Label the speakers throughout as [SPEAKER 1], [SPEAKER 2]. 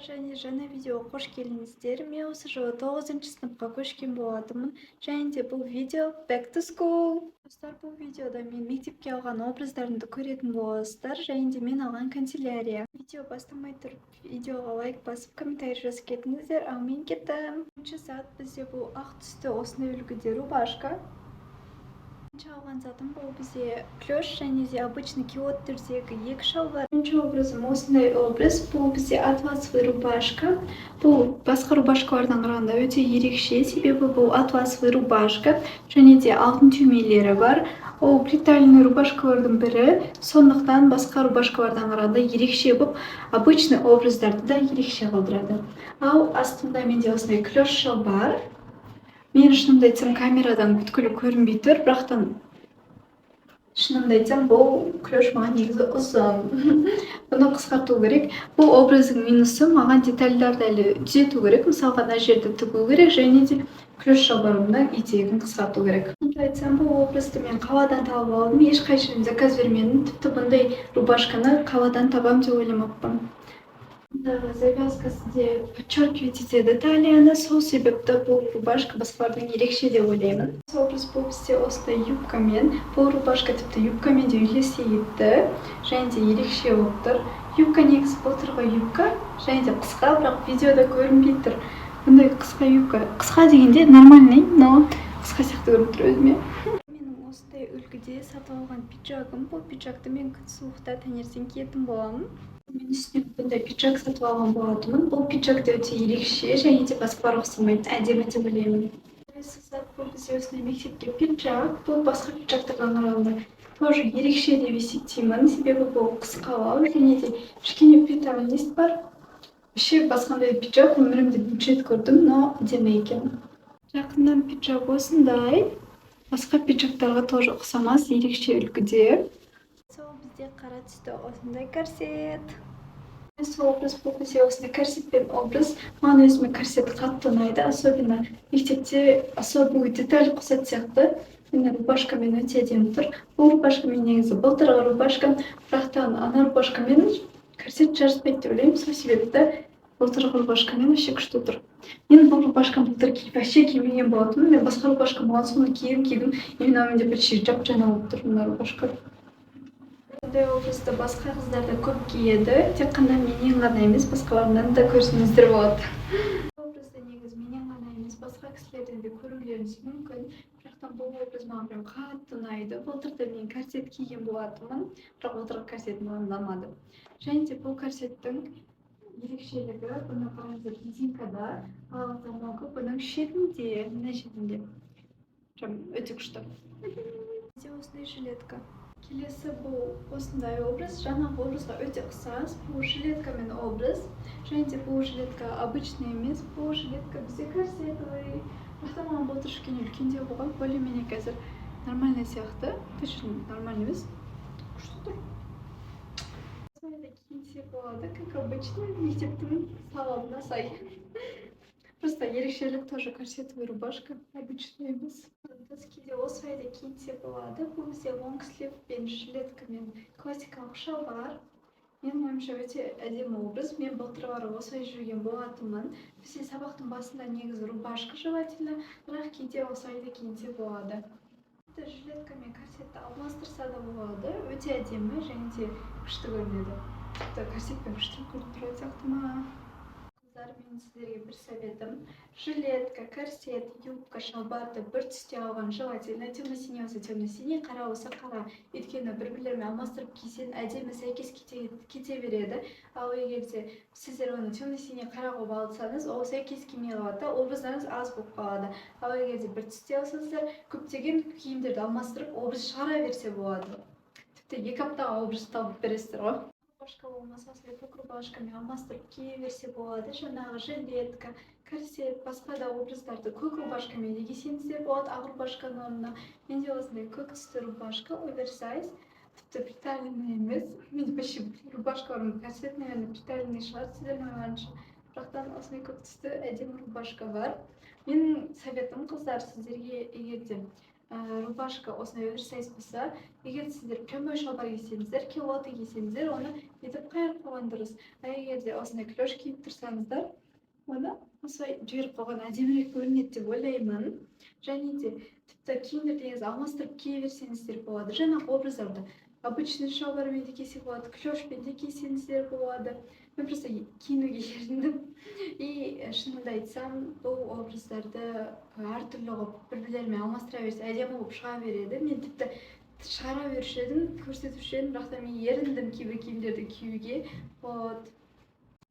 [SPEAKER 1] және жаңа видеоға қош келдіңіздер. Мен осы жылы 9-шы сыныпқа көшкен болатынмын. Және де бұл видео Back to School. Достар, бұл видеода мен мектепке алған образдарымды көретін боласыздар. Және де мен алған канцелярия. Видео бастамай тұрып, видеоға лайк басып, комментарий жазып кетіңіздер. Ал мен кеттім. Бірінші зат бізде бұл ақ түсті осындай үлгіде рубашка. Бірінші алған затым бұл бізде клеш және де обычный киот түрдегі екі шалбар. Бірінші образым осындай образ. Бұл бізде атласовый рубашка. Бұл басқа рубашкалардан қарағанда өте ерекше, себебі бұл атласовый рубашка және де алтын түймелері бар. Ол приталенный рубашкалардың бірі, сондықтан басқа рубашкалардан қарағанда ерекше болып, обычный образдарды да ерекше қылдырады. Ал астында менде осындай клеш шалбар. Мен шынымды айтсам камерадан бүткілі көрінбей тұр, бірақтан шынымды айтсам бұл клеш маған негізі ұзын. Бұны қысқарту керек. Бұл образдың минусы, маған детальдарды әлі түзету керек. Мысалға мына жерді тігу керек және де клеш шалбарымның етегін қысқарту керек. Шынымды айтсам бұл образды мен қаладан тауып алдым. Ешқайсым заказ бермедім. Тіпті бұндай рубашканы қаладан табам деп ойламаппын. Завязкасы де подчеркивает эти детали, сол себепті бұл рубашка басқалардан ерекше деп ойлаймын. Образ бұл бізде осындай юбкамен, бұл рубашка тіпті юбкамен де үйлесе етті, және де ерекше болып тұр. Юбка негізі былтырғы юбка, және де қысқа, бірақ видеода көрінбей тұр. Бұндай қысқа юбка, қысқа дегенде нормальный, но қысқа сияқты көрініп тұр өзіме. Менің осындай үлгіде сатып алған пиджагым, бұл пиджакты мен күн суықта таңертең киетін боламын. Мен үстіне бұндай пиджак сатып алған болатынмын. Бұл пиджак да өте ерекше және де басқаларға ұқсамайды, әдемі деп ойлаймын. Бұл бізде осындай мектепке пиджак. Бұл басқа пиджактардан қарағанда тоже ерекше деп есептеймін, себебі бұл қысқалау және де кішкене приталенность бар. Вообще басқандай пиджак өмірімде бірінші рет көрдім, но әдемі екен. Жақыннан пиджак осындай. Басқа пиджактарға тоже ұқсамас, ерекше үлгіде. Сол бізде қара түсті осындай корсет. Сол образ бұл бізде осындай корсетпен образ. Маған өзіме корсет қатты ұнайды, особенно мектепте особый деталь қосады сияқты. Мен рубашкамен өте әдемі тұр. Бұл рубашкамен негізі былтырғы рубашкам, бірақтан ана рубашкамен корсет жараспайды деп ойлаймын. Сол себепті былтырғы рубашкамен вообще күшті тұр. Мен бұл рубашкам былтыр вообще кимеген болатынмын. Мен басқа рубашкам болған соны кидім. Именно менде бір жап-жаңа болып тұр мына рубашка. Бұндай образды басқа қыздар да көп киеді. Тек қана менен ғана емес, басқаларынан да көрсеңіздер болады. Образды негізі менен ғана емес, басқа кісілерден де көрулеріңіз мүмкін. Бірақтан бұл образ маған прям қатты ұнайды. Былтырда мен корсет киген болатынмын, бірақ былтырғы корсет маған ұнамады. Және де бұл корсеттің ерекшелігі, бұны қараңыздар резинкада, ал замогы бұның шетінде, мына шетінде. Прям өте күшті. Бізде осындай жилетка. Келесі бұл осындай образ, жаңағы образға өте ұқсас. Бұл жилеткамен образ, және де бұл жилетка обычный емес, бұл жилетка бізде корсетовый. Бірақтан маған былтыр кішкене үлкендеу болған, более-менее қазір нормальный сияқты. Точно нормальный емес, күшті тұр. Осылай киінсе болады, как обычно, мектептің талабына сай. Просто ерекшелік тоже корсетовый рубашка, обычный емес. Кейде осылай да киінсе болады. Бұл бізде long sleeve пен жилеткамен классикалық шалбар. Менің ойымша өте әдемі образ. Мен былтырғы осылай жүрген болатынмын. Бізде сабақтың басында негізі рубашка желательно, бірақ кейде осылай да киінсе болады. Жилетка мен корсетті алмастырса да болады. Өте әдемі және де күшті көрінеді. Корсетпен күшті көрініп тұрады сияқты ма? Мен сіздерге бір советім. Жилетка, корсет, юбка, шалбарды бір түсте алған желательно. Темно-синий болса темно-синий, қара болса қара. Өйткені бір-бірлерімен алмастырып кисең әдемі сәйкес кете береді. Ал егер де сіздер оны темно-синий қара қылып алсаңыз, ол сәйкес келмей қалады, образдарыңыз аз болып қалады. Ал егер де бір түсте алсаңыздар, көптеген киімдерді алмастырып, образ шығара берсе болады. Тіпті 2 аптаға образ тауып бересіздер ғой. Рубашка болмаса, көк рубашкамен алмастырып кие берсе болады. Жаңағы жилетка, корсет, басқа да образдарды көк рубашкамен де кисеңіздер болады, ақ рубашканың орнына. Менде осындай көк түсті рубашка, оверсайз, тіпті приталенный емес. Мен почти рубашкаларым корсет, наверное, приталенный шығар, сіздердің ойыңызша. Бірақтан осындай көк түсті әдемі рубашка бар. Менің советім, қыздар, сіздерге егер де рубашка осындай оверсайз болса, егер сіздер прямой шалбар кисеңіздер, килоты кисеңіздер, оны бүйтіп қайырып қойған дұрыс. Егер де осындай клеш киіп тұрсаңыздар, оны осылай жіберіп қойған әдемірек көрінеді деп ойлаймын. Және де тіпті киімдерді алмастырып кие берсеңіздер болады. Жаңағы образдарды обычный шалбармен де кисе болады, клешпен де кисеңіздер болады. Мен просто киінуге еріндім. И шынымды айтсам, бұл образдарды әртүрлі қылып бір-бірлерімен алмастыра берсе әдемі болып шыға береді. Мен тіпті шығара беруші едім, көрсетуші едім, бірақ та мен еріндім кейбір киімдерді киюге. Вот.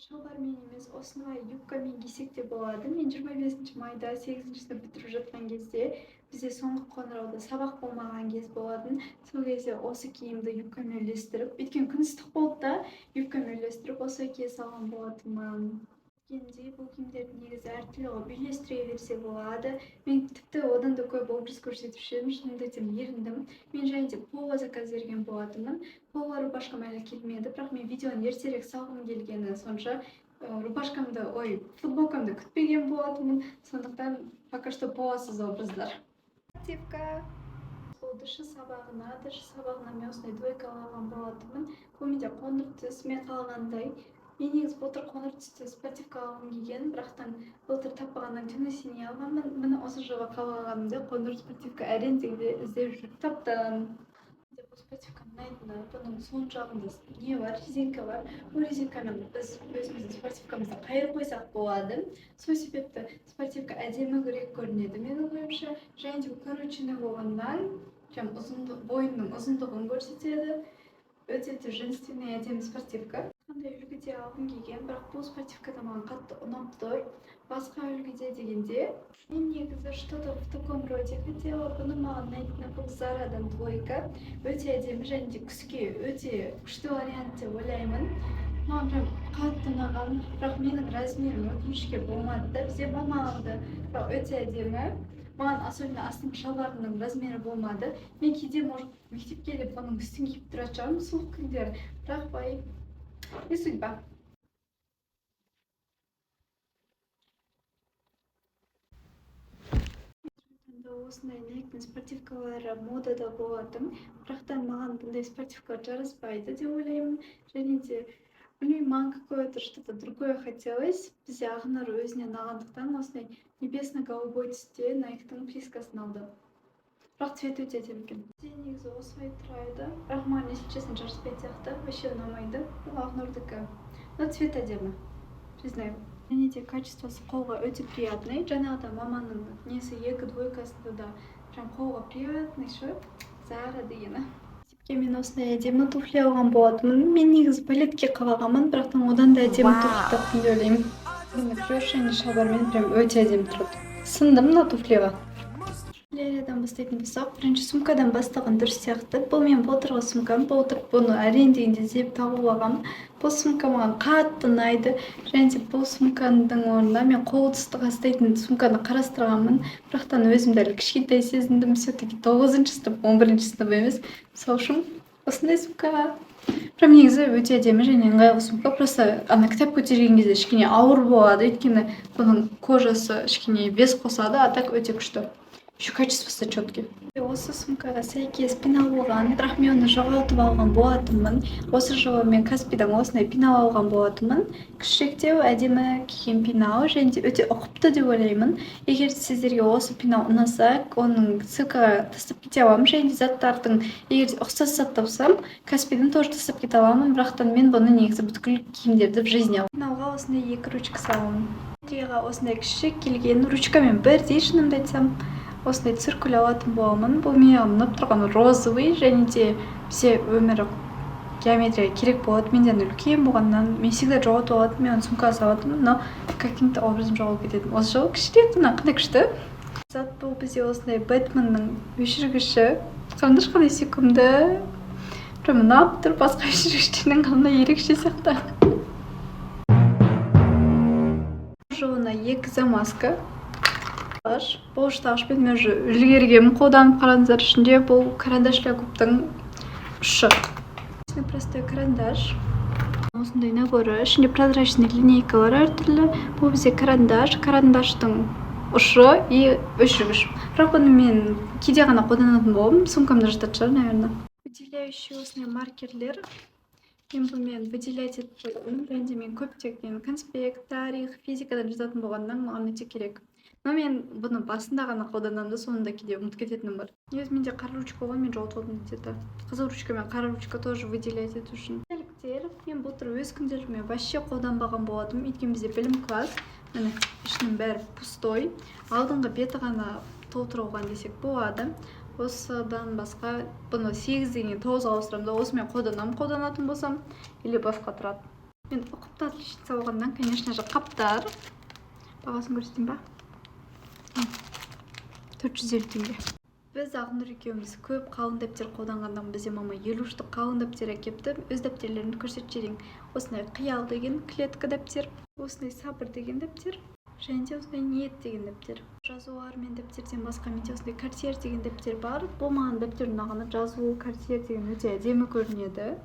[SPEAKER 1] Шалбармен емес, осындай юбкамен кисек те болады. Мен 25 майда 8-ші сынып бітіріп жатқан кезде бізде соңғы қоңырауда сабақ болмаған кез болатын. Сол кезде осы киімді юбкамен үйлестіріп, өйткені күн ыстық болды да, юбкамен үйлестіріп осылай кие салған болатынмын. Бұл киімдерді негізі әртүрлі қылып үйлестіре берсе болады. Мен тіпті одан да көп образ көрсетуші едім, шынымды айтсам еріндім. Мен және де поло заказ берген болатынмын. Поло рубашкам әлі келмеді, бірақ мен видеоны ертерек салғым келгені сонша футболкамды күтпеген болатынмын. Сондықтан пока что полосыз образдар. Спортивка. Бұл дышы сабағына мен осындай двойка алған болатынмын. Бұл менде қоңыр түсіме қалғандай. Мен негізі былтыр қоңыр түсті спортивка алғым келген, бірақтан былтыр таппағаннан темно-синий алғанмын. Міне осы жылы қалғанымда қоңыр спортивка әрең дегенде іздеп жүріп таптым. Бұл спортивканы ұнайтыны, бұның соң жағында не бар, резинка бар. Бұл резинканы біз өзіміздің спортивкамызды қайырып қойсақ болады. Сол себепті спортивка әдемірек көрінеді менің ойымша. Және де укороченный болғаннан бойының ұзындығын көрсетеді. Өте женственный әдемі спортивка. Қандай үлгіде алғым келген, бірақ бұл спортивкада маған қатты ұнап тұр. Басқа үлгіде дегенде, мен негізі что-то в таком роде хотела. Бұны маған ұнайтыны бұл Зарадан двойка. Өте әдемі және де күзге өте күшті вариант деп ойлаймын. Маған прям қатты ұнаған, бірақ менің размерім өкінішке болмады да, бізде болмағанды, бірақ өте әдемі. Маған особенно астыңғы шалбарымның размері болмады. Мен кейде мектепке келіп бұның үстін киіп тұратын шығармын суық күндері, бірақ не судьба. Осындай нәйіктің спортивкалары модада болатын, бірақтан маған бұндай спортивкалар жараспайды деп ойлаймын. Және де білмеймін, маған какое-то что-то другое хотелось. Бізде Ақнар өзінен алғандықтан осындай небесно-голубой түсте нәйіктің плискасын алды. Бірақ цвет өте әдемі екен. Негізі осылай тұрайды, бірақ маған если честно жараспайды сияқты, вообще ұнамайды. Бұл Ақнардікі. Но цвет әдемі, признаю. Және де качествосы қолға өте приятный. Жаңағыда маманың несі екі двойкасында да прям қолға приятный шы. Зара дегені. Мен осындай әдемі туфли алған болатынмын. Мен негізі балетке қалағанмын, бірақтан одан да әдемі туфли таптым деп ойлаймын. Мен клеш және шалбармен прям өте әдемі тұрады. Сындым мына туфлиға. Туфлилерден бастайтын болсақ, бірінші сумкадан бастаған дұрыс сияқты. Бұл мен былтырғы сумкам, былтыр бұны әрең дегенде іздеп тауып алғам. Бұл сумка маған қатты ұнайды. Және де бұл сумканың орнына мен қол тұстыға ұстайтын сумканы қарастырғанмын. Бірақтан өзімді әлі кішкентай сезіндім. Все-таки 9-ші сынып, 11-ші сынып емес. Сол үшін осындай сумка. Прям негізі өте әдемі және ыңғайлы сумка. Просто кітап көтерген кезде кішкене ауыр болады, өйткені бұның кожасы кішкене вес қосады, а так өте күшті. Еще качествосы четкие. Осы сумкаға сәйкес пенал болған, бірақ мен оны жоғалтып алған болатынмын. Осы жылы мен Каспидан осындай пенал алған болатынмын. Кішіректеу әдемі киген пенал және де өте ұқыпты деп ойлаймын. Егер сіздерге осы пенал ұнаса, оның ссылкаға тастап кете аламын. Және де заттардың егер ұқсас зат тапсам, Каспидан тоже тастап кете аламын. Бірақтан мен бұны негізі бүткіл киімдерді в жизни аламын. Пеналға осындай екі ручка саламын. Осындай кішірек келген ручкамен бірдей, шынымды айтсам. Осындай циркуль алатын боламын. Бұл маған ұнап тұрған розовый және де бізде өмірі геометрия керек болады. Менден үлкен болғаннан мен всегда жоғалтып алатынмын, мен оны сумкаға салатынмын, но каким-то образом жоғалып кететін. Осы жолы кішірек мына қандай күшті. Зат бұл бізде осындай Бэтменнің өшіргіші. Сонда ешқандай сүйкімді. Прям ұнап тұр, басқа өшіргіштердің қандай ерекше сияқты. Жылына 2 замазка. Бұл штағышпен мен үлгергенмін, қолданып қараңыздар. Ішінде бұл карандаш для губтың ұшы. Простой карандаш. Осындай наборы. Ішінде прозрачный линейкалар әртүрлі. Бұл бізде карандаш. Карандаштың ушу и өшіргіш. Бірақ оны мен кейде ғана қолданатын болдым, сумкамда жататын шығар, наверное. Выделяющие осындай маркерлер. Мен бұмен выделять етіп қойдым. Және мен көптеген конспект, тарих, физикадан жазатын болғаннан маған өте керек. Но мен бұны басында ғана қолданамын да, соңында кейде ұмытып кететінім бар. Негізі менде қара ручка болған, мен жоғалтып алдым где-то. Қызыл ручка мен қара ручка тоже выделять ету үшін. Мен былтыр өз күнделігіме вообще қолданбаған болатым. Өйткені бізде білім класс, міне ішінің бәрі пустой. Алдыңғы беті ғана толтырылған десек болады. Осыдан басқа бұны 8 деген 9 ауыстырамын да, осы мен қолданатын болсам, или басқа тұрады. Мен ұқыпты отличница болғаннан, конечно же, қаптар. Бағасын көрсетейін ба? 450 теңге. Біз Ақнұр екеуміз көп қалың дәптер қолданғандан бізде мама 50 штук қалың дәптер әкепті. Өз дәптерlerini көрсетіп жіберейін. Осындай қиял деген клетка дәптер, осындай сабыр деген дәптер, және де осындай ниет деген дәптер. Жазулар мен дәптерден басқа менде осындай картер деген дәптер бар. Бұл маған дәптер ұнағаны, жазу картер деген өте әдемі көрінеді.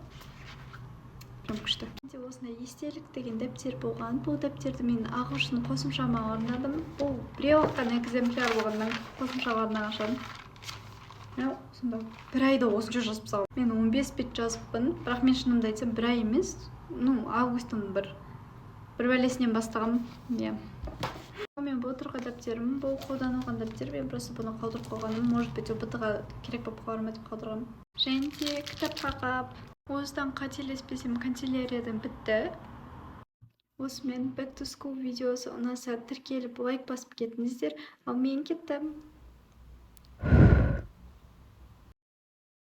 [SPEAKER 1] Прям күшті. Менде осындай естелік деген дәптер болған. Бұл дәптерді мен ағылшын қосымшама орнадым. Бұл біреу аққан экземпляр болғаннан қосымшаларынан ашадым. Сонда бір айда осынша жазып салдым. Мен 15 бет жазыппын, бірақ мен шынымды айтсам бір ай емес, августтың бір бәлесінен бастағам. Мен былтырғы дәптерім, бұл қолданылған дәптер, мен просто бұны қалдырып қойғаным, может быть, ұбт-ға керек болып қаларым етіп қалдырғаным. Және де кітапқа қап. Осыдан қателеспесем канцеляриядан бітті. Осымен Back to School видеосы ұнаса тіркеліп лайк басып кетіңіздер, ал мен кеттім.